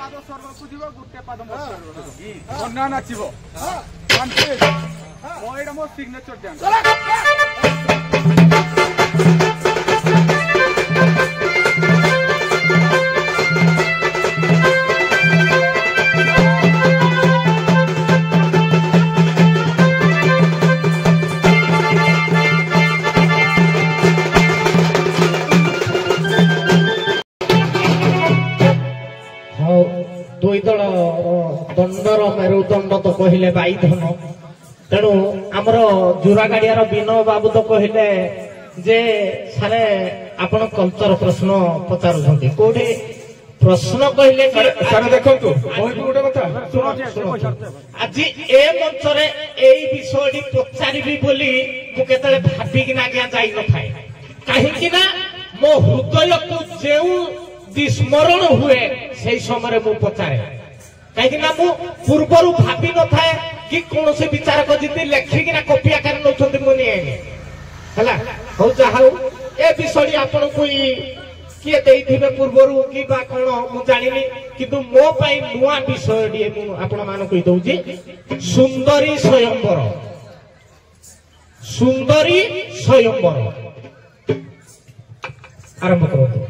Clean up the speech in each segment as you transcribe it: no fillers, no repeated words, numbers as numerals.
ପାଦ ସ୍ୱର୍ଗକୁ ଯିବ ଗୋଟେ ପାଦ କନ୍ୟା ନାଚିବ ମୋ ଏଇଟା ମୋ ସିଗ୍ନେଚର ଡ୍ୟାନ୍ସ। ଦୁଇ ଦଳ ଦଣ୍ଡର ମେରୁଦଣ୍ଡ ତ କହିଲେ ବାଇଧନ ତେଣୁ ଆମର ଜୁରାଗାଡିଆର ବିନୋଦ ବାବୁ ତ କହିଲେ ଯେ ସାରେ ଆପଣ କଲଚର ପ୍ରଶ୍ନ ପଚାରୁଛନ୍ତି କୋଉଠି ପ୍ରଶ୍ନ କହିଲେ କି ସାର୍ ଦେଖନ୍ତୁ ଗୋଟେ କଥା ଆଜି ଏ ମଞ୍ଚରେ ଏଇ ବିଷୟଟି ପଚାରିବି ବୋଲି ମୁଁ କେତେବେଳେ ଭାବିକିନା ଆଜ୍ଞା ଯାଇନଥାଏ କାହିଁକି ନା ମୋ ହୃଦୟକୁ ଯେଉଁ ବିସ୍ମରଣ ହୁଏ ସେଇ ସମୟରେ ମୁଁ ପଚାରେ କାହିଁକି ନା ମୁଁ ପୂର୍ବରୁ ଭାବି ନଥାଏ କି କୌଣସି ବିଚାରକ ଯଦି ଲେଖିକିନା କପି ଆକାରରେ ନେଉଛନ୍ତି ମୁଁ ନିଏନି ହେଲା ହଉ ଯାହା ହଉ ଏ ବିଷୟଟି ଆପଣଙ୍କୁ କିଏ ଦେଇଥିବେ ପୂର୍ବରୁ କି ବା କଣ ମୁଁ ଜାଣିନି କିନ୍ତୁ ମୋ ପାଇଁ ନୂଆ ବିଷୟଟିଏ ମୁଁ ଆପଣମାନଙ୍କୁ ଦଉଛି ସୁନ୍ଦରୀ ସ୍ୱୟଂବର ସୁନ୍ଦରୀ ସ୍ୱୟଂବର ଆରମ୍ଭ କରନ୍ତୁ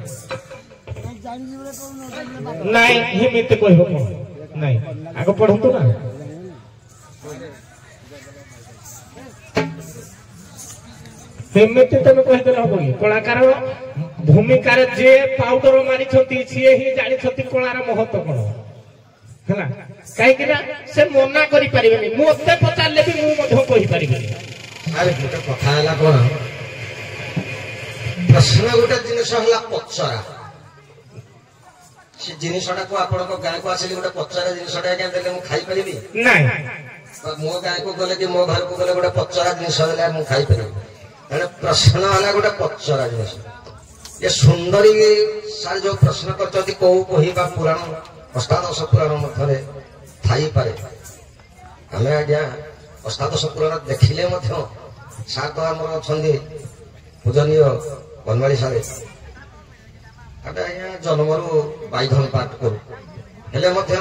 ନାଇଁ ଏମିତି କହିବ କଣ ନାଇଁ ଆଗ ପଢନ୍ତୁ ନା ସେମିତି ତମେ କହିଦେଲେ ହବ କି କଳାକାର ଭୂମିକାରେ ଯିଏ ପାଉଡର ମାରିଛନ୍ତି ସିଏ ହିଁ ଜାଣିଛନ୍ତି କଳାର ମହତ୍ଵ କଣ ହେଲା କାହିଁକି ନା ସେ ମନା କରିପାରିବେନି ମତେ ପଚାରିଲେ ବି ମୁଁ ମଧ୍ୟ କହିପାରିବିନି ଆରେ ଗୋଟେ କଥା ହେଲା କଣ ପ୍ରଶ୍ନ ଗୋଟେ ଜିନିଷ ହେଲା ପଚରା ସେ ଜିନିଷଟାକୁ ଆପଣଙ୍କ ଗାଁକୁ ଆସିଲି ଗୋଟେ ପଚରା ଜିନିଷଟା ଆଜ୍ଞା ଦେଲେ ମୁଁ ଖାଇପାରିବି ନାଇଁ ମୋ ଗାଁକୁ ଗଲେ କି ମୋ ଘରକୁ ଗଲେ ଗୋଟେ ପଚରା ଜିନିଷ ଦେଲେ ମୁଁ ଖାଇପାରିବି ତେଣୁ ପ୍ରଶ୍ନ ହେଲା ଗୋଟେ ପଚରା ଜିନିଷ ଏ ସୁନ୍ଦରୀ ସାର୍ ଯୋଉ ପ୍ରଶ୍ନ କରିଛନ୍ତି କୋଉ ବହି ବା ପୁରାଣ ଅଷ୍ଟାଦଶ ପୁରାଣ ମଧ୍ୟରେ ଥାଇପାରେ ଆମେ ଆଜ୍ଞା ଅଷ୍ଟାଦଶ ପୁରାଣ ଦେଖିଲେ ମଧ୍ୟ ସାର୍ ତ ଆମର ଅଛନ୍ତି ପୂଜନୀୟ ବନମାଳୀ ସାରେ ଆମେ ଆଜ୍ଞା ଜନ୍ମରୁ ବାଇଧନ ପାଠ କରୁ ହେଲେ ମଧ୍ୟ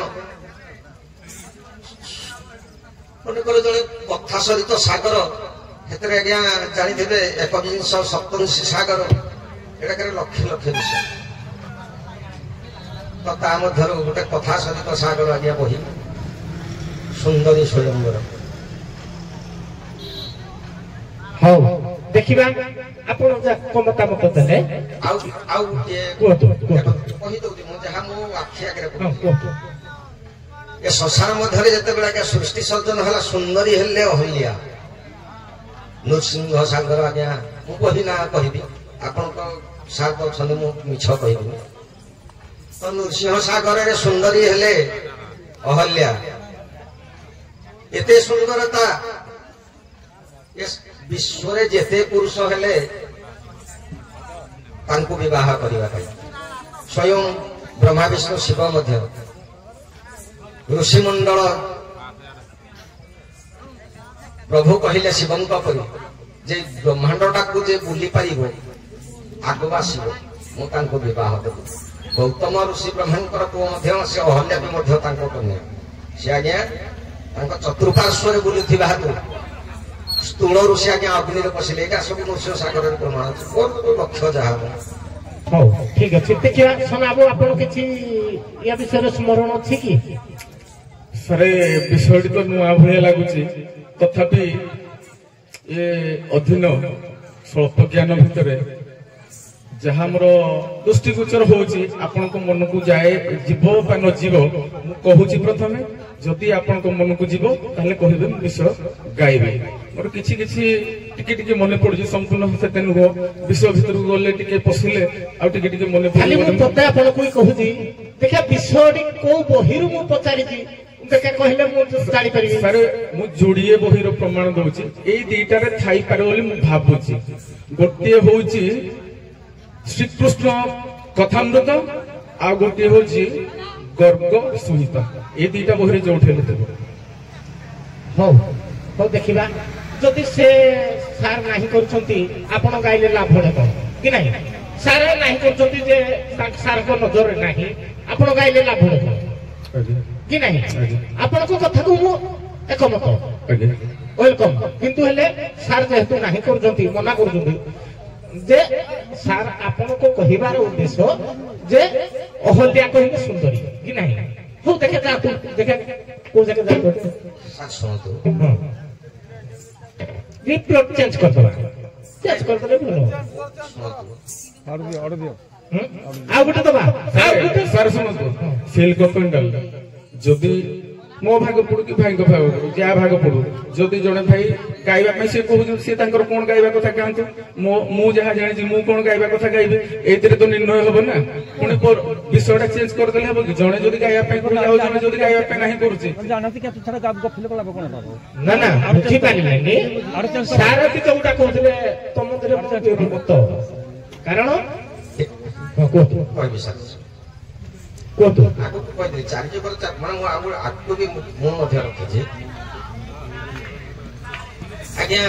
ମନେକର ଜଣେ କଥା ସରିତ ସାଗର ସେଥିରେ ଆଜ୍ଞା ଜାଣିଥିବେ ଏକବିଂଶ ସପ୍ତଂଶୀ ସାଗର ଏଟାକରେ ଲକ୍ଷ ଲକ୍ଷ ବିଷୟ ତ ତା ମଧ୍ୟରୁ ଗୋଟେ କଥା ସରିତ ସାଗର ଆଜ୍ଞା ବହି ସୁନ୍ଦରୀ ସ୍ୱୟଂବର ହଉ ଦେଖିବା ଆପଣ ଯାହା ମତାମତ ଦେଲେ ଆଉ ଗୋଟିଏ କହିଦଉଛି ମୁଁ ଯାହା ମୋ ଆଖି ଆଗରେ ଏ ସଂସାର ମଧ୍ୟରେ ଯେତେବେଳେ ଆଜ୍ଞା ସୃଷ୍ଟି ସର୍ଜନ ହେଲା ସୁନ୍ଦରୀ ହେଲେ ଅହଲ୍ୟା ନୃସିଂହ ସାଗର ଆଜ୍ଞା ମୁଁ କହି ନା କହିବି ଆପଣଙ୍କ ସାର୍ ତ ଅଛନ୍ତି ମୁଁ ମିଛ କହିବି ତ ନୃସିଂହ ସାଗରରେ ସୁନ୍ଦରୀ ହେଲେ ଅହଲ୍ୟା ଏତେ ସୁନ୍ଦରତା ବିଶ୍ୱରେ ଯେତେ ପୁରୁଷ ହେଲେ ତାଙ୍କୁ ବିବାହ କରିବା ପାଇଁ ସ୍ୱୟଂ ବ୍ରହ୍ମା ବିଷ୍ଣୁ ଶିବ ମଧ୍ୟ ଋଷିମଣ୍ଡଳ ପ୍ରଭୁ କହିଲେ ଶିବଙ୍କ ପରି ଯେ ବ୍ରହ୍ମାଣ୍ଡଟାକୁ ଯେ ବୁଲି ପାରିବ ଆଗକୁ ଆସିବ ମୁଁ ତାଙ୍କୁ ବିବାହ ଦେବି ଗୌତମ ଋଷି ବ୍ରହ୍ମାଙ୍କର ପୁଅ ମଧ୍ୟ ସେ ଅହଲ୍ୟା ବି ମଧ୍ୟ ତାଙ୍କ କନ୍ୟା ସେ ଆଜ୍ଞା ତାଙ୍କ ଚତୁଃପାର୍ଶ୍ୱରେ ବୁଲୁଥିବା ହେତୁ ସ୍ଥୂଳ ଋଷି ଆଜ୍ଞା ଅଗ୍ନିରେ ପଶିଲେ ଏଇଟା ସବୁ ନୃସିଂହ ସାଗରରେ ପ୍ରମାଣ ଅଛି ମୋର ଲକ୍ଷ୍ୟ ଯାହା ହଉ ଠିକ ଅଛି ଦେଖିବା ଶୁଣାବୁ ଆପଣ କିଛି ୟା ବିଷୟରେ ସ୍ମରଣ ଅଛି କି ସାର୍ ବିଷୟଟି ତ ନୂଆ ଭଳିଆ ଲାଗୁଛି ତଥାପି ଏ ଅଧୀନ ସ୍ୱଳ୍ପ ଜ୍ଞାନ ଭିତରେ ଯାହା ଆମର ଦୃଷ୍ଟିଗୋଚର ହଉଛି ଆପଣଙ୍କ ମନକୁ ଯାଏ ଯିବ ବା ନ ଯିବ ମୁଁ କହୁଛି ପ୍ରଥମେ ଯଦି ଆପଣଙ୍କ ମନକୁ ଯିବ ତାହେଲେ କହିବେ ମୁଁ ବିଷୟ ଗାଇବି ମୋର କିଛି କିଛି ଟିକେ ଟିକେ ମନେ ପଡୁଛି ସମ୍ପୂର୍ଣ୍ଣ ସେତେ ନୁହଁ ବିଷୟ ଭିତରକୁ ଗଲେ ଟିକେ ପଶିଲେ ଆଉ ଟିକେ ଟିକେ ମନେ ଖାଲି ମୁଁ ତତେ ଆପଣଙ୍କୁ କହୁଛି ଦେଖିବା ବିଷୟଟି କୋଉ ବହିରୁ ମୁଁ ପଚାରିଛି ଦେଖା କହିଲେ ମୁଁ ଜାଣିପାରିବି ସାର୍ ମୁଁ ଯୋଡ଼ିଏ ବହିର ପ୍ରମାଣ ଦଉଛି ଏଇ ଦିଟାରେ ଥାଇପାରେ ବୋଲି ମୁଁ ଭାବୁଛି ଗୋଟିଏ ହଉଛି ଶ୍ରୀକୃଷ୍ଣ କଥାମୃତ ଆଉ ଗୋଟିଏ ହଉଛି ଗର୍ଗ ସଂହିତା ଏ ଦିଟା ବହିରେ ଯୋଉଠି ହେଲେ ଦେବ ହଉ ହଉ ଦେଖିବା ଯଦି ସେ ସାର୍ ନାହିଁ କରୁଛନ୍ତି ଆପଣ ଗାଇଲେ ଲାଭ ହେବ କି ନାହିଁ ସାର୍ ନାହିଁ କରୁଛନ୍ତି ଯେ ସାର୍ଙ୍କ ନଜରରେ ନାହିଁ ଆପଣ ଗାଇଲେ ଲାଭ ହେବ कि नहीं आपण को कथा को मु एकमत वेलकम किंतु हेले सार जेहेतु नाही करजंती मना करजंती जे सार आपण को कहिबार उद्देश्य जे अहल्या कहिबे सुंदरी कि नहीं हो देखे जा तू देखे को जगह जा सर सुनो तो रिप्लोट चेंज कर दो चेंज कर दे बोलो ऑर्डर दियो आ गुटे दबा आ गुटे सर सुनतु सिल्क पेंडल जदि मो भाग पड़ू कि भाई भाग पड़ू जहाँ भाग पड़ू जदि जड़े भाई गाइबा सी कहूँ सी कौन गाइबा कथा कहतु मु जहाँ जानी मु कौन गाइबा कथा गाइबे ए तो निर्णय हम ना पुणी विषयटा चेंज करदे हम कि जड़े जदि गाइबा जड़े जदि गाइबा ना करुचे ना ना बुझी पारिलेनी सार भी जोटा कहते तुम मत कारण କହିବି ସାର୍ କୁହନ୍ତୁ ଆଗକୁ କହିଦେଲି 4 ଯୁଗର ମାନେ ମୁଁ ଆଗକୁ ବି ମୁଁ ମଧ୍ୟ ରଖିଛି ଆଜ୍ଞା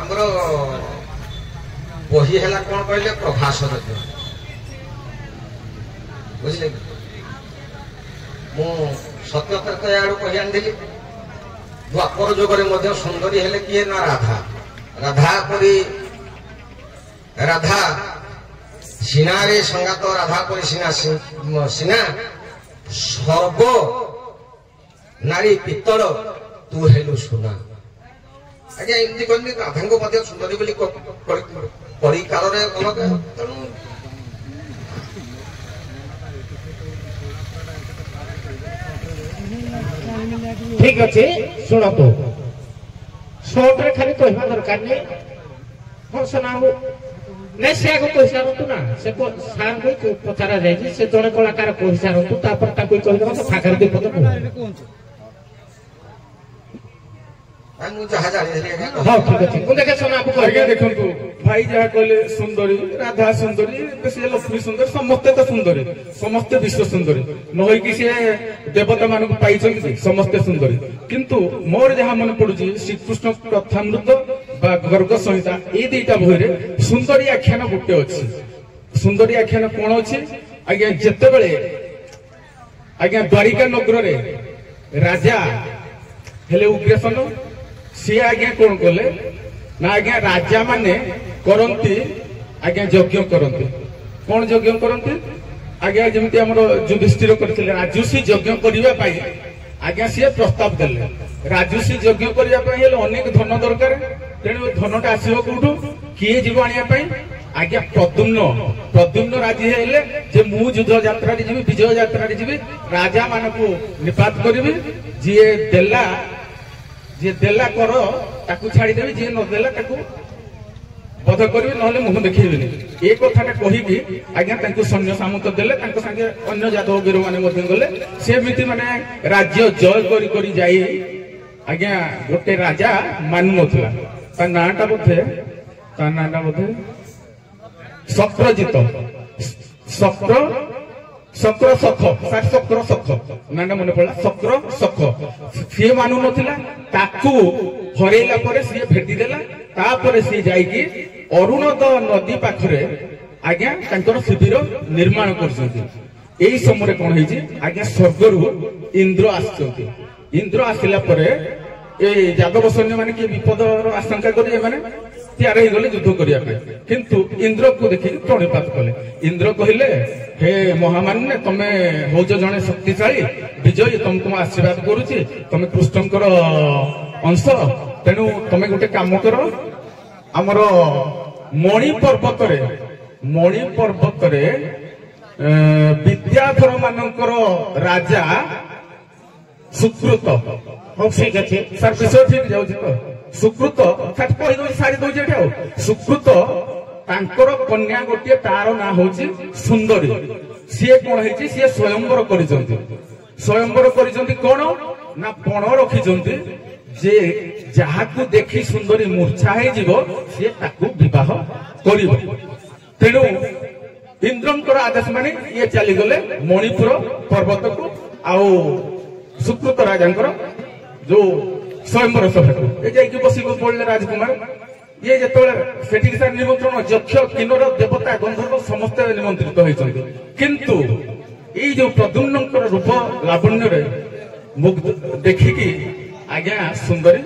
ଆମର ବହି ହେଲା କଣ କହିଲେ ପ୍ରଭାସ ଯଜ୍ଞ ବୁଝିଲେ ମୁଁ ସତ୍ୟତର୍କ ଆଡୁ କହି ଆଣିଦେଲି ଦ୍ୱାପର ଯୁଗରେ ମଧ୍ୟ ସୁନ୍ଦରୀ ହେଲେ କିଏ ନା ରାଧା ରାଧା ପରି ରାଧା সিনারে সঙ্গাত রাধা করে সিনা সিনা সর্ব নারী পিত্তল তু হেলু সোনা আজ্ঞা এমনি করি রাধাঙ্গ মধ্যে সুন্দরী বলি পরি কালরে অলগা তেণু ঠিক আছে শুণতু শর্টরে খালি কহিবা দরকার নেই ହଁ ଶୁଣାବୁ ନାଇଁ ସେ ଆଗ କହିସାରନ୍ତୁ ନା ସେ ସାର୍ ବି ପଚରା ଯାଇଛି ସେ ଜଣେ କଳାକାର କହିସାରନ୍ତୁ ତାପରେ ତାକୁ କହିଦେବା ତ ଫାଙ୍କରେ ଦି ପଦ ମୁଁ ଯାହା ଜାଣିଥିଲି ହଁ ଠିକ ଅଛି ମୁଁ ଦେଖେ ଶୁଣାବୁ ଆଜ୍ଞା ଦେଖନ୍ତୁ ଭାଇ ଯାହା କହିଲେ ସୁନ୍ଦରୀ ରାଧା ସୁନ୍ଦରୀ ସେ ଲକ୍ଷ୍ମୀ ସୁନ୍ଦରୀ ସମସ୍ତେ ତ ସୁନ୍ଦରୀ ସମସ୍ତେ ବିଶ୍ୱ ସୁନ୍ଦରୀ ନହେଇକି ସେ ଦେବତା ମାନଙ୍କୁ ପାଇଛନ୍ତି ସମସ୍ତେ ସୁନ୍ଦରୀ କିନ୍ତୁ ମୋର ଯାହା ମନେ ପଡୁଛି ଶ୍ରୀକୃଷ୍ଣ କଥାମୃତ ବା ଗର୍ଗ ସଂହିତା ଏଇ ଦିଟା ବହିରେ ସୁନ୍ଦରୀ ଆଖ୍ୟାନ ଗୋଟେ ଅଛି ସୁନ୍ଦରୀ ଆଖ୍ୟାନ କଣ ଅଛି ଆଜ୍ଞା ଯେତେବେଳେ ଆଜ୍ଞା ଦ୍ୱାରିକା ନଗରରେ ରାଜା ହେଲେ ଉଗ୍ରସେନ ସିଏ ଆଜ୍ଞା କଣ କଲେ ନା ଆଜ୍ଞା ରାଜା ମାନେ କରନ୍ତି ଆଜ୍ଞା ଯଜ୍ଞ କରନ୍ତି କଣ ଯଜ୍ଞ କରନ୍ତି ଆଜ୍ଞା ଯେମିତି ଆମର ଯୁଧିଷ୍ଠିର କରିଥିଲେ ରାଜୁଷୀ ଯଜ୍ଞ କରିବା ପାଇଁ ଆଜ୍ଞା ସିଏ ପ୍ରସ୍ତାବ ଦେଲେ ରାଜୁଷୀ ଯଜ୍ଞ କରିବା ପାଇଁ ହେଲେ ଅନେକ ଧନ ଦରକାର ତେଣୁ ଧନଟା ଆସିବ କୋଉଠୁ କିଏ ଯିବ ଆଣିବା ପାଇଁ ଆଜ୍ଞା ପ୍ରଦ୍ୟୁମ୍ନ ରାଜି ହେଲେ ଯେ ମୁଁ ଯୁଦ୍ଧ ଯାତ୍ରାରେ ଯିବି ବିଜୟ ଯାତ୍ରାରେ ଯିବି ରାଜା ମାନଙ୍କୁ ନିପାତ କରିବି ଯିଏ ଦେଲା କର ତାକୁ ଛାଡିଦେବି ଯିଏ ନଦେଲା ତାକୁ ବଧ କରିବି ନହେଲେ ମୁହଁ ଦେଖେଇବିନି ଏ କଥାଟା କହିକି ଆଜ୍ଞା ତାଙ୍କୁ ସୈନ୍ୟ ସାମନ୍ତ ଦେଲେ ତାଙ୍କ ସାଙ୍ଗେ ଅନ୍ୟ ଯାଦବ ବୀର ମାନେ ମଧ୍ୟ ଗଲେ ସେମିତି ମାନେ ରାଜ୍ୟ ଜୟ କରି କରି ଯାଇ ଆଜ୍ଞା ଗୋଟେ ରାଜା ମାନୁନଥିଲା ତା ନାଁଟା ବୋଧେ ଶକ୍ରଜିତ ଶକ୍ର ସଖ ନାଁଟା ମନେ ପଡିଲା ଶକ୍ର ସଖ ସିଏ ମାନୁନଥିଲା ତାକୁ ହରେଇଲା ପରେ ସିଏ ଭେଟିଦେଲା ତାପରେ ସିଏ ଯାଇକି ଅରୁଣଦ ନଦୀ ପାଖରେ ଆଜ୍ଞା ତାଙ୍କର ଶିବିର ନିର୍ମାଣ କରିଛନ୍ତି ଏଇ ସମୟରେ କଣ ହେଇଛି ଆଜ୍ଞା ସ୍ୱର୍ଗରୁ ଇନ୍ଦ୍ର ଆସିଛନ୍ତି ଇନ୍ଦ୍ର ଆସିଲା ପରେ এই যাদব সৈন্য মানে কি বিপদর আশঙ্কা করে এমানে তৈরি হয়ে গলে যুদ্ধ করিয়া পাই কিন্তু ইন্দ্রকে দেখি প্রণিপাত কলে ইন্দ্র কহিলে হে মহামান্য তুমি হউছ জনে শক্তিশালী বিজয়ী তোমাকে আশীর্বাদ করুছি তুমি কৃষ্ণঙ্কর অংশ তেণু তুমি গোটে কাম কর আমার মণি পর্বতরে বিদ্যাধর মানଙ୍କର রাজা ସୁକୃତ ହଉ ଠିକ ଅଛି ସାର୍ ବିଷୟ ଠିକ ଯାଉଛି ତ ସୁକୃତ କହିଦଉଛି ସାରି ଦଉଛି ଏଠି ଆଉ ସୁକୃତ ତାଙ୍କର କନ୍ୟା ଗୋଟିଏ ତାର ନାଁ ହଉଛି ସୁନ୍ଦରୀ ସିଏ କଣ ହେଇଛି ସିଏ ସ୍ୱୟଂବର କରିଛନ୍ତି କଣ ନା ପଣ ରଖିଛନ୍ତି ଯେ ଯାହାକୁ ଦେଖି ସୁନ୍ଦରୀ ମୂର୍ଚ୍ଛା ହେଇଯିବ ସିଏ ତାକୁ ବିବାହ କରିବ ତେଣୁ ଇନ୍ଦ୍ରଙ୍କର ଆଦେଶ ମାନେ ଇଏ ଚାଲିଗଲେ ମଣିପୁର ପର୍ବତକୁ ଆଉ ସୁକୃତ ରାଜାଙ୍କର ଯୋଉ ସ୍ୱୟଂବର ସଭାକୁ ଏ ଯାଇକି ବସିକି ପଡିଲେ ରାଜକୁମାର ଇଏ ଯେତେବେଳେ ସେଠିକି ସାର୍ ନିମନ୍ତ୍ରଣ ଯକ୍ଷ କିନ୍ନର ଦେବତା ଗନ୍ଧର୍ବ ସମସ୍ତେ ନିମନ୍ତ୍ରିତ ହେଇଛନ୍ତି କିନ୍ତୁ ଏଇ ଯୋଉ ପ୍ରଦ୍ୟୁମ୍ନଙ୍କର ରୂପ ଲାବଣ୍ୟରେ ମୁଗ୍ଧ ଦେଖିକି ଆଜ୍ଞା ସୁନ୍ଦରୀ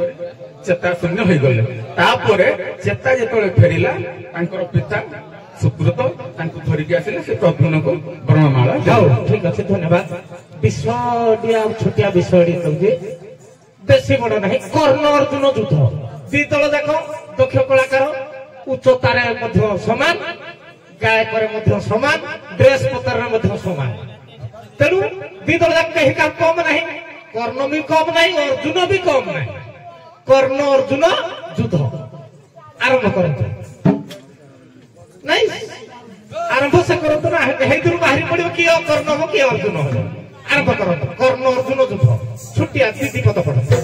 ଚେତା ଶୂନ୍ୟ ହୋଇଗଲେ। ତାପରେ ଚେତା ଯେତେବେଳେ ଫେରିଲା ତାଙ୍କର ପିତା ସୁବ୍ରତ ତାଙ୍କୁ ଧରିକି ଆସିଲେ, ସେ ପ୍ରଦ୍ୟୁମ୍ନକୁ ବର୍ଣ୍ଣମାଳା ହଉ ଠିକ ଅଛି, ଧନ୍ୟବାଦ। ବିଷୟଟି ଆଉ ଛୋଟିଆ ବିଷୟଟି କହୁଛି, ବେଶୀ ବଡ ନାହିଁ। କର୍ଣ୍ଣ ଅର୍ଜୁନ ଯୁଦ୍ଧ, ଦି ଦଳ ଯାକ ଦକ୍ଷ କଳାକାର, ଉଚ୍ଚତାରେ ମଧ୍ୟ ସମାନ, ଗାୟକରେ ମଧ୍ୟ ସମାନ, ଡ୍ରେସ ପତ୍ରରେ ମଧ୍ୟ ସମାନ। ତେଣୁ ଦି ଦଳ ଯାକ କେହି କାହା କମ ନାହିଁ, କର୍ଣ୍ଣ ବି କମ ନାହିଁ, ଅର୍ଜୁନ ବି କମ ନାହିଁ। କର୍ଣ୍ଣ ଅର୍ଜୁନ ଯୁଦ୍ଧ ଆରମ୍ଭ କରନ୍ତୁ। ନାଇଁ ଆରମ୍ଭ ସେ କରନ୍ତୁ ନା, ହେଇଥିରୁ ବାହାରି ପଡିବ କିଏ କର୍ଣ୍ଣ ହବ କିଏ ଅର୍ଜୁନ ହବ। ଆରମ୍ଭ କରନ୍ତୁ। କର୍ଣ୍ଣ ଅର୍ଜୁନ ଯୁଦ୍ଧ, ଛୋଟିଆ ଦିଦି ପଦ ପଢନ୍ତୁ।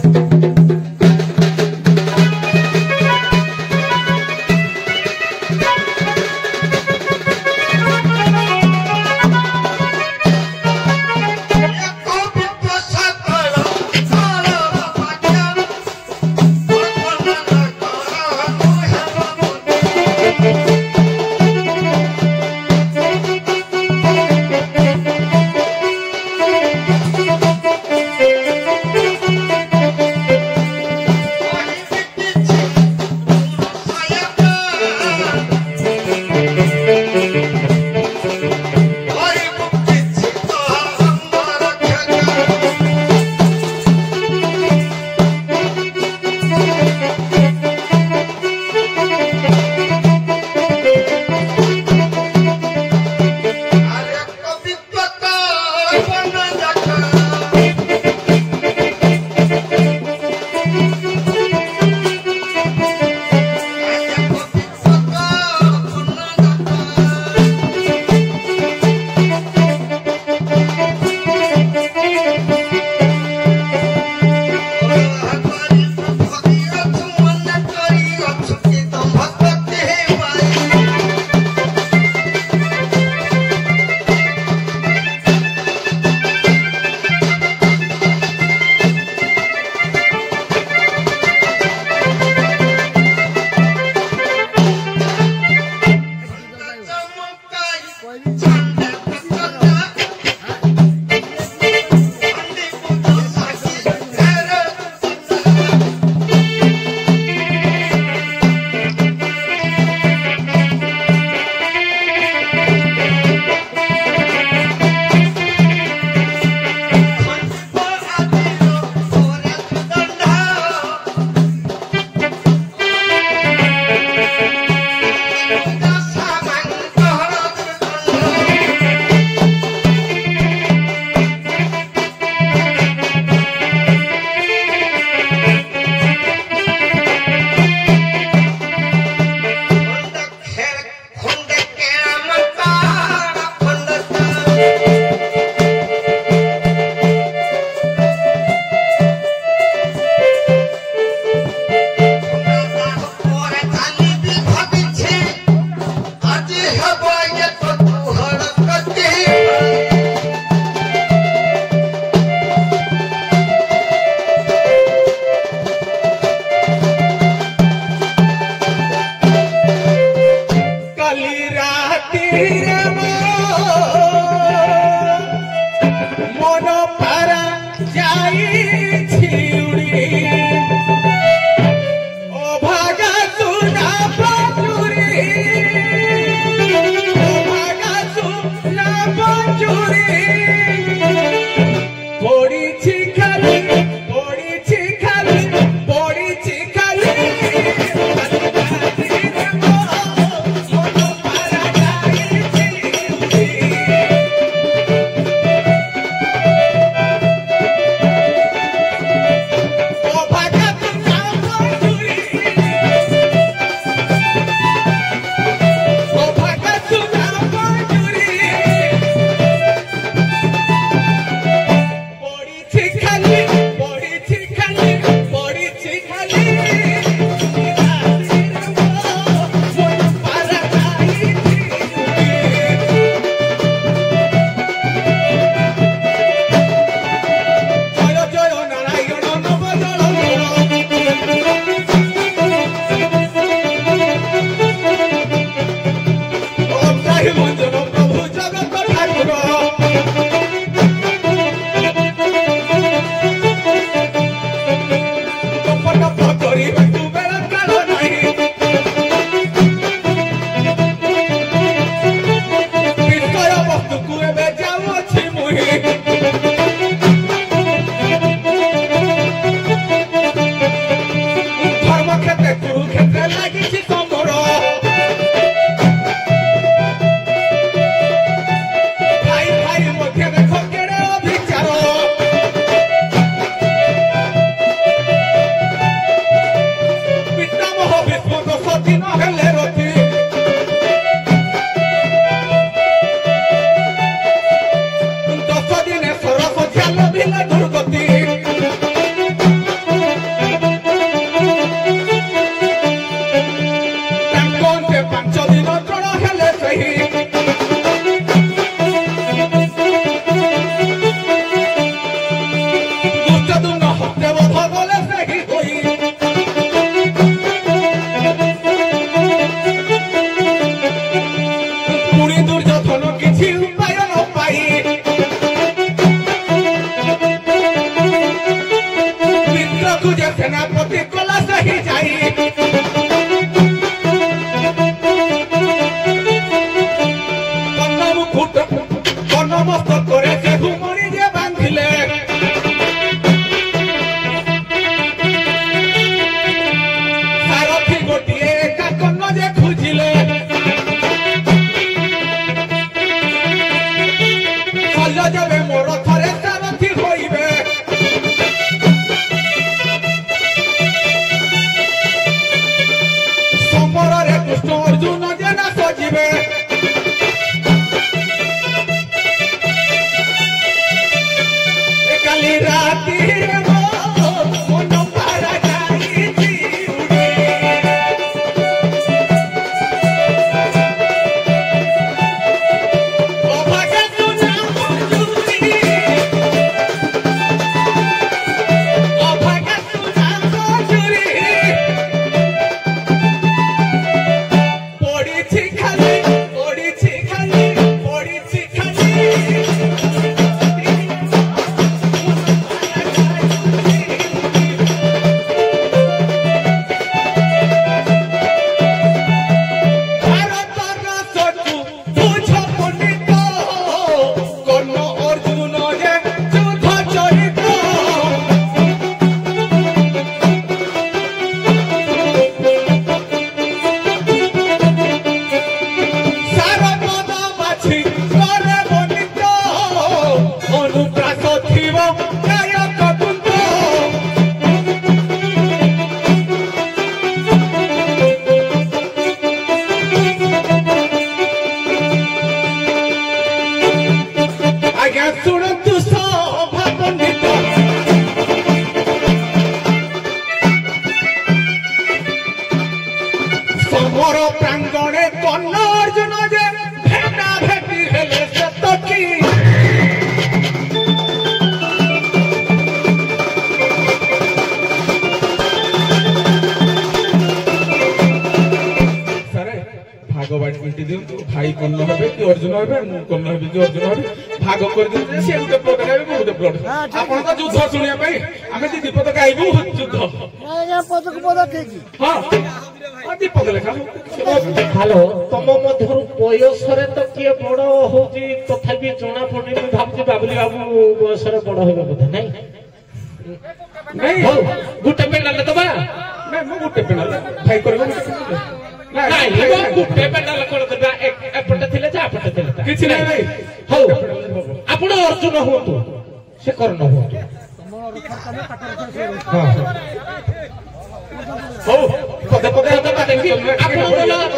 ମସ୍ତକରେ ସେ ଘୁମଣି ଯେ ବାନ୍ଧିଲେ ସାରଥି ଗୋଟିଏ ଏକା କର୍ଣ୍ଣ ଯେ ଖୋଜିଲେ ସଜ ଯେବେ ମୋର ଥରେ ସାରଥି ହୋଇବେ ସମରରେ କୃଷ୍ଣ ଅର୍ଜୁନ ଯେ ନା ସଜିବେ କାଲି ରାତିରେ ମୋ ମନ ପାରା ଯାଇଛି ଉଡ଼େ ଅଭାଗା ସୁନା ମଜୁରୀ ଅଭାଗା ସୁନା ମଜୁରୀ ପଡ଼ିଛି ଖାଲି ପଡ଼ିଛି ଖାଲି ପଡ଼ିଛି ଖାଲି ଭାରତର ଶତ୍ରୁ ବୁଝ ପଣ୍ଡିତ କର୍ଣ୍ଣ ଅର୍ଜୁନ ଯେ ଯୁଦ୍ଧ ଚରିତ ସାରପଦ ବାଛି କରେ ବନିତ ଅନୁପ୍ରାସ ଥିବ ନାୟକ ବୃନ୍ଦ ଆଜ୍ଞା ଶୁଣନ୍ତୁ ସଭା ପଣ୍ଡିତ ସମର ପ୍ରାଙ୍ଗଣେ କର୍ଣ୍ଣ ଅର୍ଜୁନ ଯେ ଭେଟା ଭେଟି ହେଲେ ସେତକି ସାରେ ଭାଗ ବାଣ୍ଟି ଦିଅନ୍ତୁ ଭାଇ କର୍ଣ୍ଣ ହେବେ କି ଅର୍ଜୁନ ହେବେ ମୁଁ କର୍ଣ୍ଣ ହେବି କି ଅର୍ଜୁନ ହେବି ଭାଗ କରିଦିଅନ୍ତୁ ସେ ଗୋଟେ ପ୍ଲଟ ଗାଇବେ ମୁଁ ଗୋଟେ ପ୍ଲଟ ଆପଣ ତ ଯୁଦ୍ଧ ଶୁଣିବା ପାଇଁ ଆମେ ଦି ପଦ ଗାଇବୁ ଯୁଦ୍ଧ ପଦକୁ ପଦ ଠିକ ହଁ ଦି ପଦ ଲେଖା ହ୍ୟାଲୋ ତମ ମଧ୍ୟରୁ ବୟସରେ ତ କିଏ ବଡ ହଉଛି ତଥାପି ଜଣା ପଡୁନି ମୁଁ ଭାବୁଛି ବାବୁଲି ବାବୁ ବୟସରେ ବଡ ହେବେ ବୋଧେ ନାଇଁ ନାଇଁ ହଉ ଗୋଟେ ପେଣ୍ଡାଲ ଦବା ନାଇଁ ମୁଁ ଗୋଟେ ପେଣ୍ଡାଲ ଭାଇ କରିବ ନାଇଁ ଗୋଟେ ପେଣ୍ଡାଲ କଣ କରିବା ଏପଟେ ଥିଲେ ଯେ ଆପଟେ ଥିଲେ କିଛି ନାହିଁ ଭାଇ ହଉ ଆପଣ ଅର୍ଜୁନ ହୁଅନ୍ତୁ ସେ କର୍ଣ୍ଣ ହୁଅନ୍ତୁ ହଉ ପଦେ ପଦେ ଆପଣ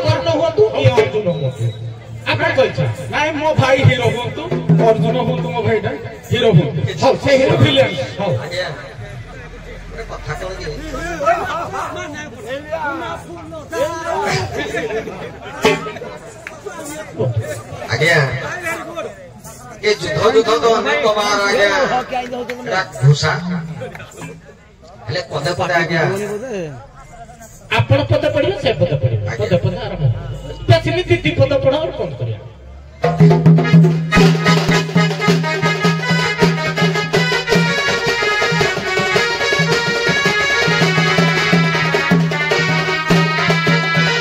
କର୍ଣ୍ଣ ହୁଅନ୍ତୁ ଇଏ ଅର୍ଜୁନ ହୁଅନ୍ତୁ ଆପଣ କହିଛ ନାଇଁ ମୋ ଭାଇ ହିରୋ ହୁଅନ୍ତୁ ଅର୍ଜୁନ ହୁଅନ୍ତୁ ମୋ ଭାଇଟା ହିରୋ ହୁଅନ୍ତୁ ହଉ ସେ ହିରୋ ଭିଲିଆନ ହଉ ଆଜ୍ଞା ଗୋଟେ କଥା କଣ କି ଆଜ୍ଞା ଏ ଯୁଦ୍ଧ ତ ଆମେ କବାର ଆଜ୍ଞା ଏଟା ଘୋଷା ହେଲେ ପଦେ ପଦେ ଆଜ୍ଞା ଆପଣ ପଦ ପଢିବେ ସେ ପଦ ପଢିବେ ପଦ ପଦ ଆରମ୍ଭ ବେଶୀ ଦି ପଦ ପଢ ଆଉ କଣ କରିବା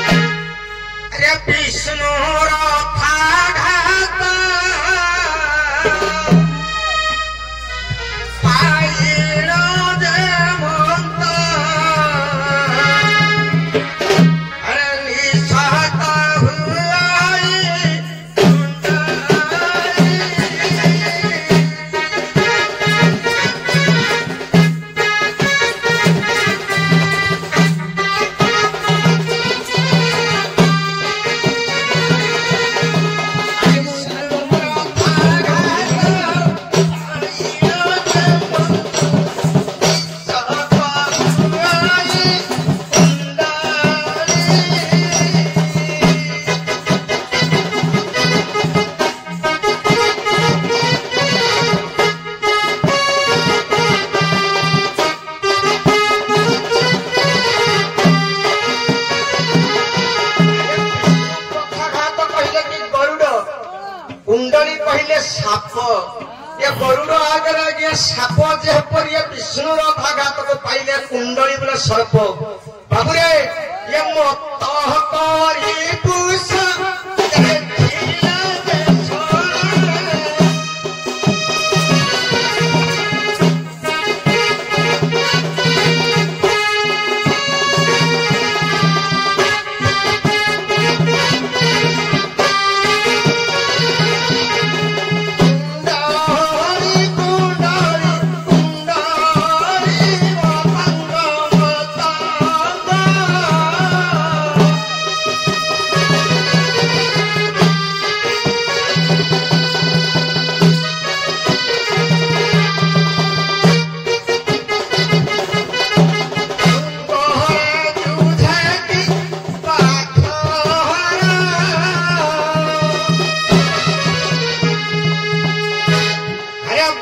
ଆରେ ବିଷ୍ଣୁର ଫାଘାତ ପାଇଳ ଦେବନ୍ତ ଆରେ ନିଶାତ ହୁଆଇ कुंडली कहले साप ये गरुड़ आगे आगे साप जेपरी विष्णुर भागात को पाइले कुंडली बोले सर्प बाबुरे ये मत करी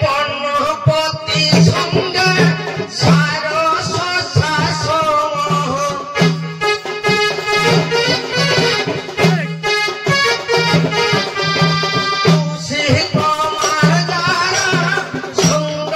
বনপতি সঙ্গে সারস শাসন তুলসী কুমার যারা সঙ্গ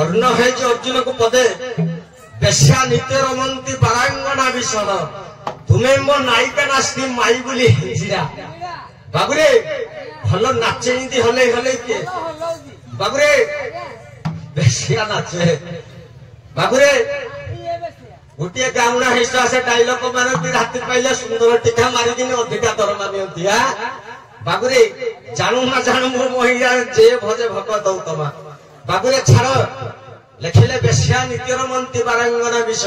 অর্ণ হয়েছে অর্জুন কু পদে বেশ্যা নিত্য রমন্তি পারাঙ্গনা বিষণ তুমি মো নায়িকা নাস্তি মাই বলি হিঞ্জিরা বাবুরে ভাল নাচে এমতি হলে হলে কে বাবুরে বেশ্যা নাচে বাবুরে গোটিଏ ଗାଉଣା ହିସାବ ସେ ଡାଇଲଗ ମାରନ୍ତି ରାତି ପାଇଲେ ସୁନ୍ଦର ଟିକା ମାରିକିନି ଅଧିକା ଦରମା ନିଅନ୍ତି ବାବୁରେ ଜାଣୁ ନା ଜାଣୁ ମୋ ମହିଳା ଯେ ଭଜେ ଭକ ଦଉ ତମା ବାବୁରେ ଛାଡ ଲେଖିଲେ ବେଶ୍ୟା ନିତ୍ୟର ମନ୍ତି ବାରାଙ୍ଗନା ବିଷ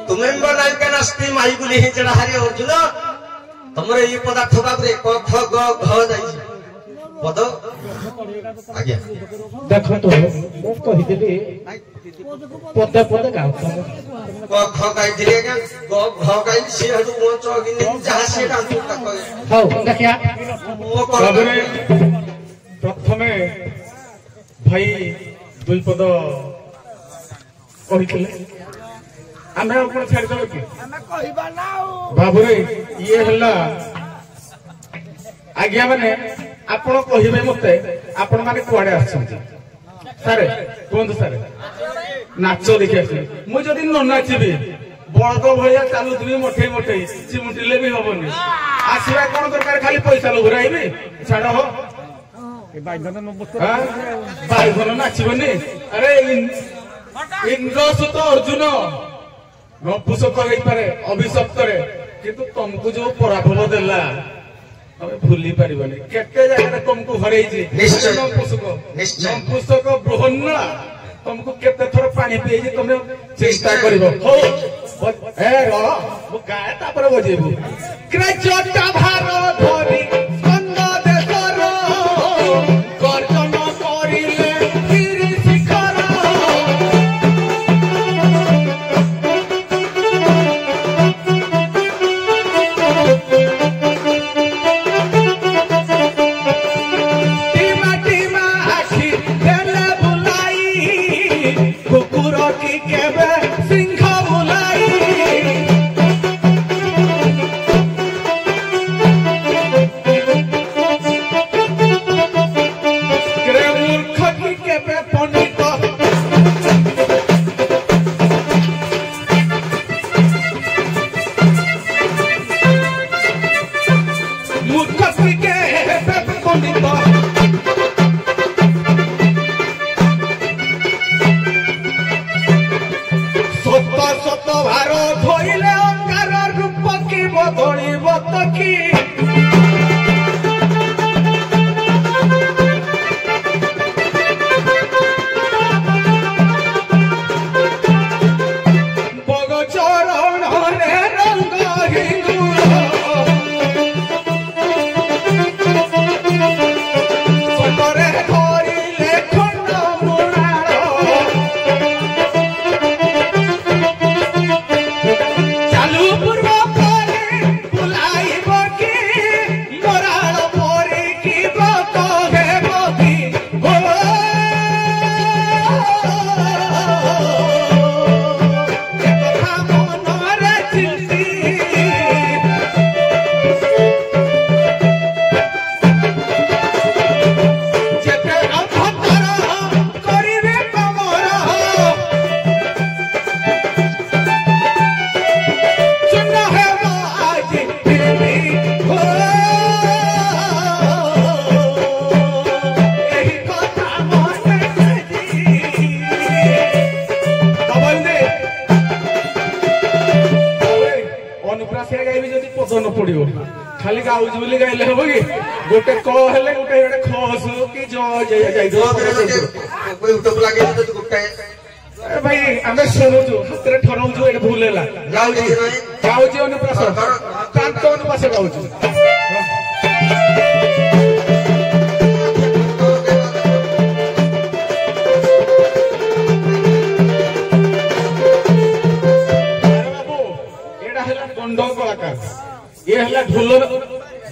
ତୁମେ ନାୟିକା ନାସ୍ତି ମାଇ ବୋଲି ହିଁଚେଡା ହାରି ଅର୍ଜୁନ ତମର ଏଇ ପଦାର୍ଥ ବାବୁରେ କ ଖ ଗ ଘ ଯାଇଛି ପଦ ଆଜ୍ଞା ଦେଖନ୍ତୁ ମୁଁ କହିଥିଲି ପଦେ ପଦେ ଗାଉ କ ଖ ଗାଇଥିଲି ଆଜ୍ଞା ଗ ଘ ଗାଇ ସେ ହେଠୁ ମୋ ଚଗିନି ଯାହା ସେ କାନ୍ଦୁ ତାକ ହଉ ଦେଖିଆ ମୋ କର ପ୍ରଥମେ ଭାଇ ଦୁଇ ପଦ କହିଥିଲେ ଆମେ ଆପଣ ଛାଡ଼ିଦେବେ କି ବାବୁରେ ଇଏ ହେଲା ଆଜ୍ଞା ମାନେ ଆପଣ କହିବେ ମତେ ଆପଣ ମାନେ କୁଆଡେ ଆସିଛନ୍ତି ସାରେ କୁହନ୍ତୁ ସାରେ ନାଚ ଦେଖି ଆସିବେ ମୁଁ ଯଦି ନ ନାଚିବି ବଳଦ ଭଳିଆ ଚାଲୁଥିବି ମଠେଇ ମଠେଇ ଚିମୁଟିଲେ ବି ହବନି ଆସିବା କଣ ଦରକାର ଖାଲି ପଇସା ଲୋଭରାଇବି ଛାଡ ହ ବାଇଧନ ନାଚିବନି ଆରେ ଇନ୍ଦ୍ର ସୁତ ଅର୍ଜୁନ ନପୁସକ ହେଇପାରେ ଅଭିଶପ୍ତରେ, କିନ୍ତୁ ତମକୁ ଯୋଉ ପରାଭବ ଦେଲା ତମେ ଭୁଲି ପାରିବନି। କେତେ ଜାଗାରେ ତମକୁ ହରେଇଛି ନପୁସକ ବୃହନ୍ନଳା ତମକୁ କେତେ ଥର ପାଣି ପିଏଇଛି ତମେ ଚେଷ୍ଟା କରିବ। ହଉ ଏ ରହ ମୁଁ ଗାଏ ତାପରେ ବଜେଇବୁ। ଗ୍ରାଜ୍ୟଟା ଭାର ଧରି ସ୍କନ୍ଦ ଦେଶର ଗର୍ଜନ କରିଲେ ଗିରି ଶିଖର। ଟିମା ଟିମା ଆଖି ଦେଲେ ବୁଲାଇ କୁକୁର କି କେବେ ସିଂହ ବୁଲାଇ। ମୂର୍ଖ କି କେବେ ପଣ୍ଡିତ ମୂର୍ଖ କି କେବେ ପଣ୍ଡିତ। ସତ ସତ ଭାର ଧୋଇଲେ ଅଙ୍ଗାର ରୂପ କି ବଦଳିବ ତ କି। ବଗ ଚରଣରେ ରଙ୍ଗ ହିଙ୍ଗୁଳ ସତରେ ଧରିଲେ ଖଣ୍ଡ ମୁଣାଳ। ଚାଲୁ ପୂର୍ବ ପରେ ବୁଲାଇବ କି ମରାଳ ପରେ କି ବ୍ରତ ହେବ କି। କଥା ମନରେ ଚିନ୍ତି ଯେତେ ଅଭଦ୍ର କରିବେ କମର ଚୂନ ହେବ ଆଜି ପୃଥିବୀ। ଏହି କଥା ମନେ ଅନୁପ୍ରାସିଆ ଗାଇବି ଯଦି ପଦ ନ ପଡିବ ଖାଲି ଗାଉଛି ବୋଲି ଗାଇଲେ ହବ କି। ଗୋଟେ କ ହେଲେ ଗୋଟେ ଖ ଆସୁ କି ଯାଇଥିବ। ଭାଇ ଆମେ ଶୁଣୁଛୁ ହାତରେ ଠରଉଛୁ ଏଇଟା ଭୁଲ ହେଲା। ଗାଉଛି ଗାଉଛି ଅନୁପ୍ରାସ କାନ୍ତ ଅନୁପ୍ରାସ ଗାଉଛୁ। ବାବୁ ଏଇଟା ହେଲା ଦଣ୍ଡ କଳାକାର, ଇଏ ହେଲା ଢୋଲ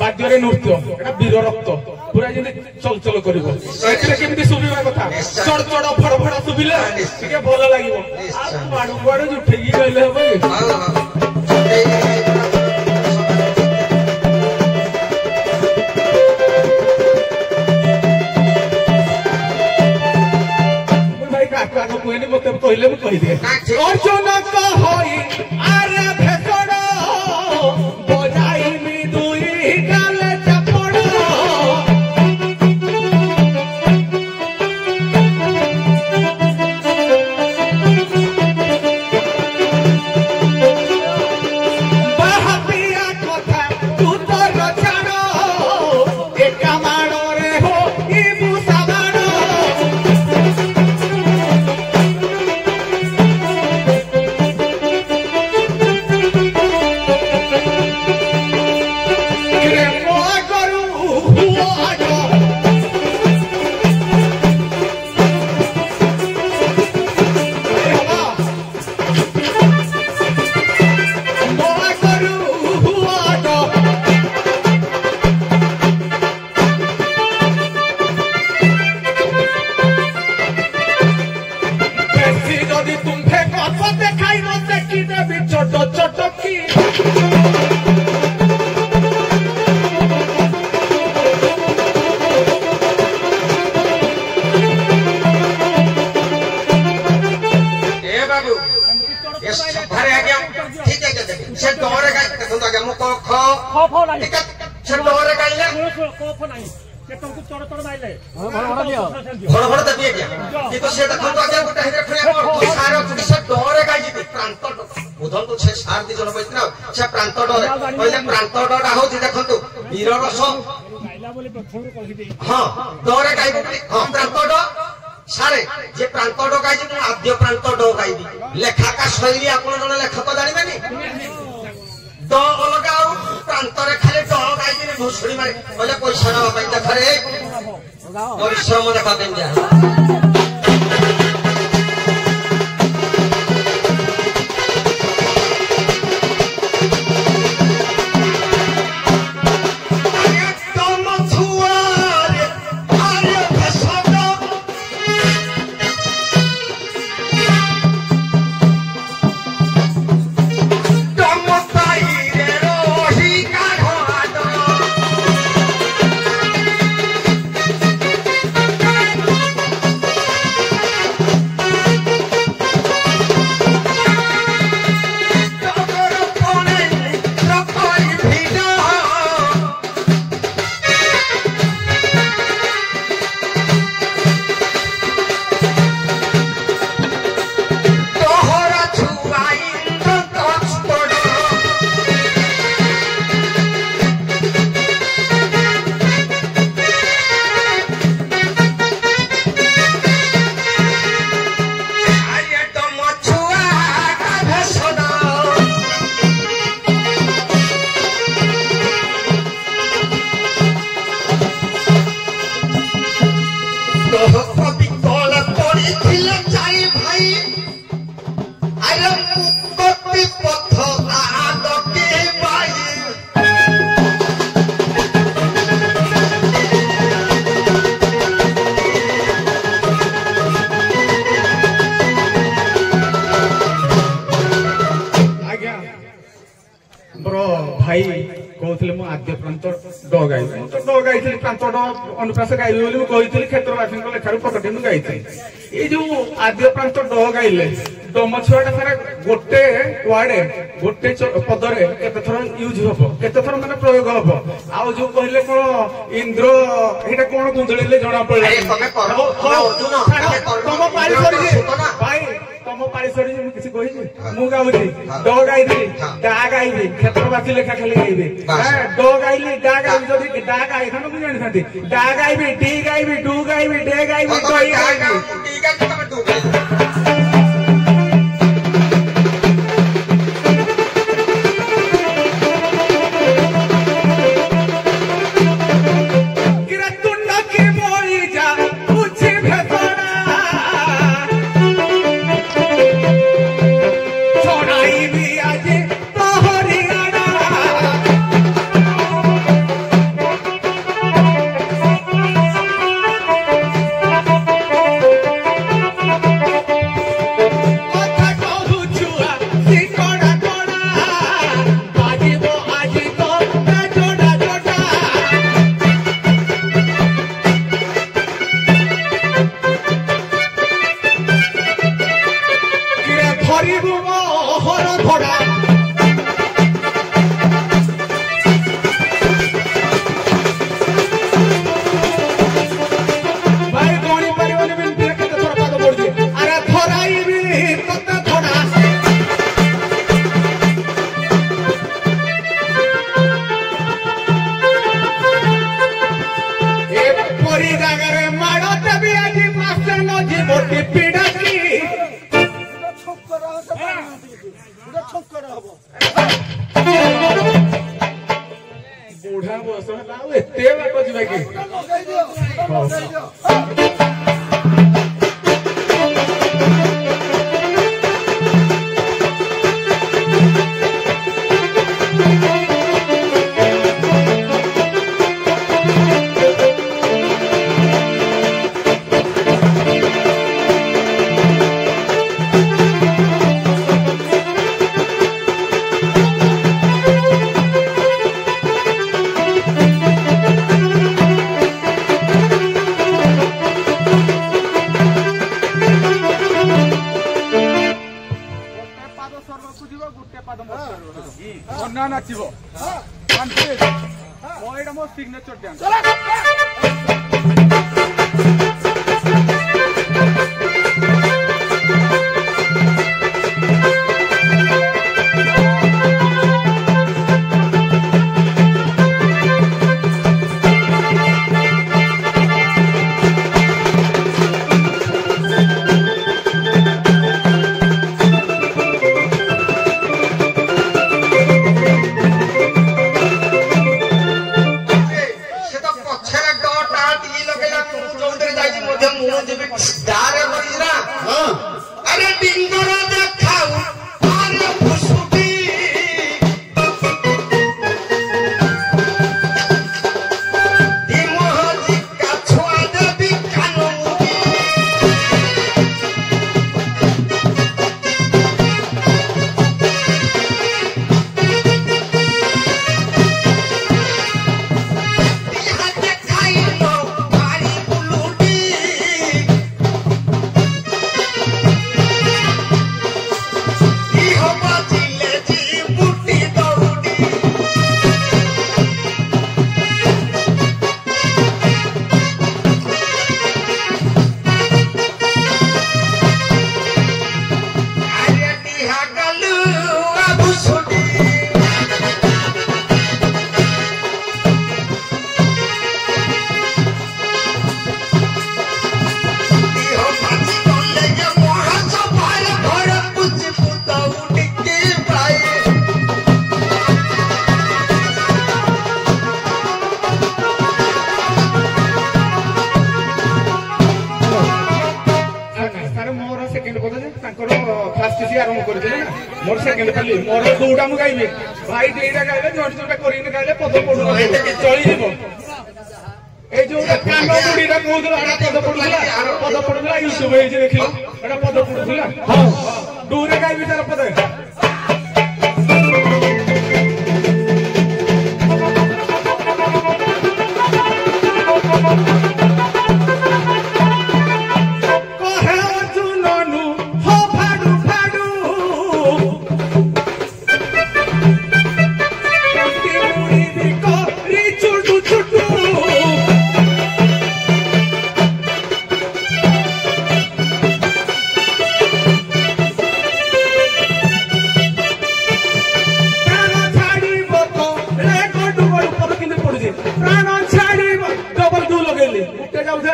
ବାଦ୍ୟରେ ନୃତ୍ୟ, ଏଟା ବୀର ରକ୍ତ ପୁରା ଯେମିତି ଚଳଚଳ କରିବ। ଏଥିରେ କେମିତି ଶୁଭିବା କଥା ଚଡ଼ ଚଡ଼ ଫଡ଼ ଫଡ଼ ଶୁଭିଲେ ଟିକେ ଭଲ ଲାଗିବ। ଆଉ କୁଆଡୁ କୁଆଡୁ ଉଠେଇକି କହିଲେ ହବ କି। ଭାଇ କାହାକୁ ଆଗ କୁହେନି, ମତେ କହିଲେ ମୁଁ କହିଦିଏ। ଅର୍ଜୁନ କହଇ ଆରେ ଭେଷଣ ବଜାଇମି ଦୁଇ ଗାଲେ ଚାପଡ଼। ବାହାପିଆ କଥା ତୁ ତୋର ଛାଡ଼ ଏକା ମାଡ଼ରେ ହୋ ଇ ମୂଷା ମାଡ଼। যদি তুমে কত দেখাইব দেখি দেবি ছোট ছোট কি। ସଭାରେ ଆଜ୍ଞା ଠିକ ଅଛି ସେ ଡରେ ଗାଇ ଦେଖନ୍ତୁ ଆଜ୍ଞା ମୁଁ କ ଖ ସେ ଡରେ ଗାଇଲେ ଘର ଘର ଦେବି ଆଜ୍ଞା କିନ୍ତୁ ସେ ଦେଖନ୍ତୁ ଆଜ୍ଞା ଗୋଟେ ହେଇରେ ପୁଣି ସାର ସେ ଡରେ ଗାଇଛି ପ୍ରାନ୍ତ ବୁଝନ୍ତୁ ସେ ସାର ଦି ଜଣ କହିଥିଲେ ସେ ପ୍ରାନ୍ତ ଡରେ କହିଲେ ପ୍ରାନ୍ତ ଡଟା ହଉଛି ଦେଖନ୍ତୁ ବୀର ରସ ହଁ ଡରେ ଗାଇବୁ ହଁ ପ୍ରାନ୍ତ ଡ ସାରେ ଯେ ପ୍ରାନ୍ତ ଡ ଗାଇଛି ମୁଁ ଆଦ୍ୟ ପ୍ରାନ୍ତ ଡ ଗାଇବି ଲେଖାକା ଶୈଳୀ ଆପଣ ଜଣେ ଲେଖକ ଜାଣିବେନି ଡ ଅଲଗା ଆଉ ପ୍ରାନ୍ତରେ ଖାଲି ଡ ଗାଇବି ଘୁଷୁଡ଼ି ମାରି କହିଲେ ପଇସା ନେବା ପାଇଁ ଦେଖରେ ପରିଶ୍ରମ ଦେଖା କେମିତି भाई कहते मु आद्य प्रांत ड गाई तो ड गाई प्रांत ड अनुप्रास गाइबी बोली कही क्षेत्रवासी लेखार प्रकटी गाई ये जो आद्य प्रांत ड गाइले डम छुआटा सारा गोटे वार्डे गोटे पदरे केते थर यूज हम केते थर माने प्रयोग हम आ जो कहले कोन इंद्र एटा कोन गुंदळीले जणा पड़ले तम पारी सरी भाई तम पारी सरी किसी कहि मु गाउची ड गाइबी डा गाइबी क्षेत्रवासी लेखा खाली गाइबी ड गाइली डा गाइबी जदी डा गाइ खन मु जानि थाती डा गाइबी डी गाइबी डू गाइबी डे गाइबी कहि गाइबी डी गाइबी तमे डू गाइबी बुढ़ा बस एते बाट जीवा कि मोर सेकेंड खाली मोर दूटा मु गाइबे भाई देईटा गाइबे जोट जोटा करिन गाइले पद पडु चली जीवो ए जो कानो बुडीटा कोदला आड़ा पद पडुला यूट्यूब हे जे देखिलो एटा पद पडुला हां दूरे गाइबे तार पद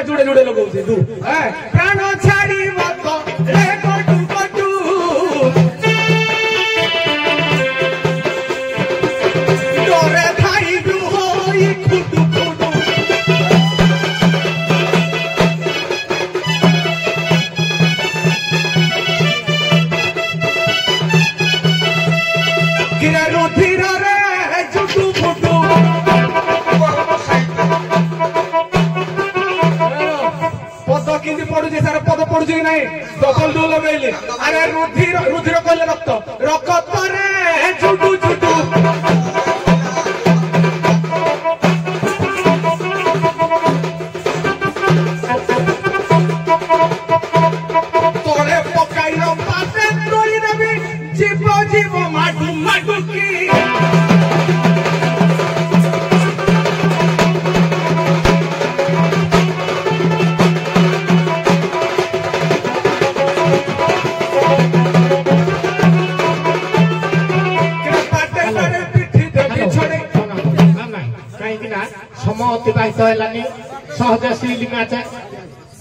जुड़े जुड़े लोग प्राण छाड़ी डरे खाई खुटू खुटू गिरा रुधिर रे जुटू फुटू पड़ुचे सार पद पड़ुचे कि नहीं डबल डू लगे अरे रुधिर रुधिर कहले रक्त रक्त रे झुटू झुटू तोड़े पकाई पासे तोड़ी देवी जीव जीव माडू माडू की अतिबाहित है सहज सिली मैच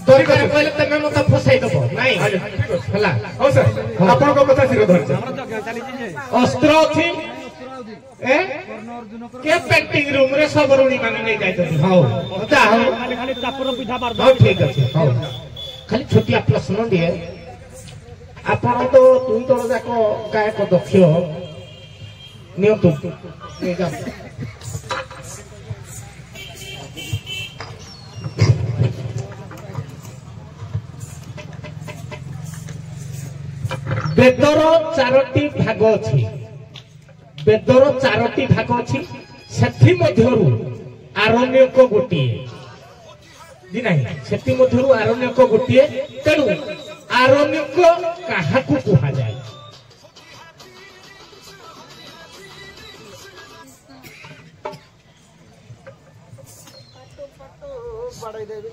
दरिकार कहले तमे मत फसाई दबो नाही हला हो सर आपन को कथा सिर धर अस्त्र अछि ए के पेंटिंग रूम रे सब रुणी माने नै जाय हां ता हो खाली चापर पिठा मार दो ठीक अछि हां खाली छोटिया प्रश्न दिए आपन तो तुई तो जाको गायक दक्ष नियंतु ए जा बेदर चारोटी भाग अच्छी बेदर चारोटी भाग अच्छी सेथि मध्यरु आरण्यक गोटे जी नहीं सेथि मध्यरु आरण्यक गोटे तेणु आरण्यक काहाकु कुहा जाए ବାଡେଇ ଦେବି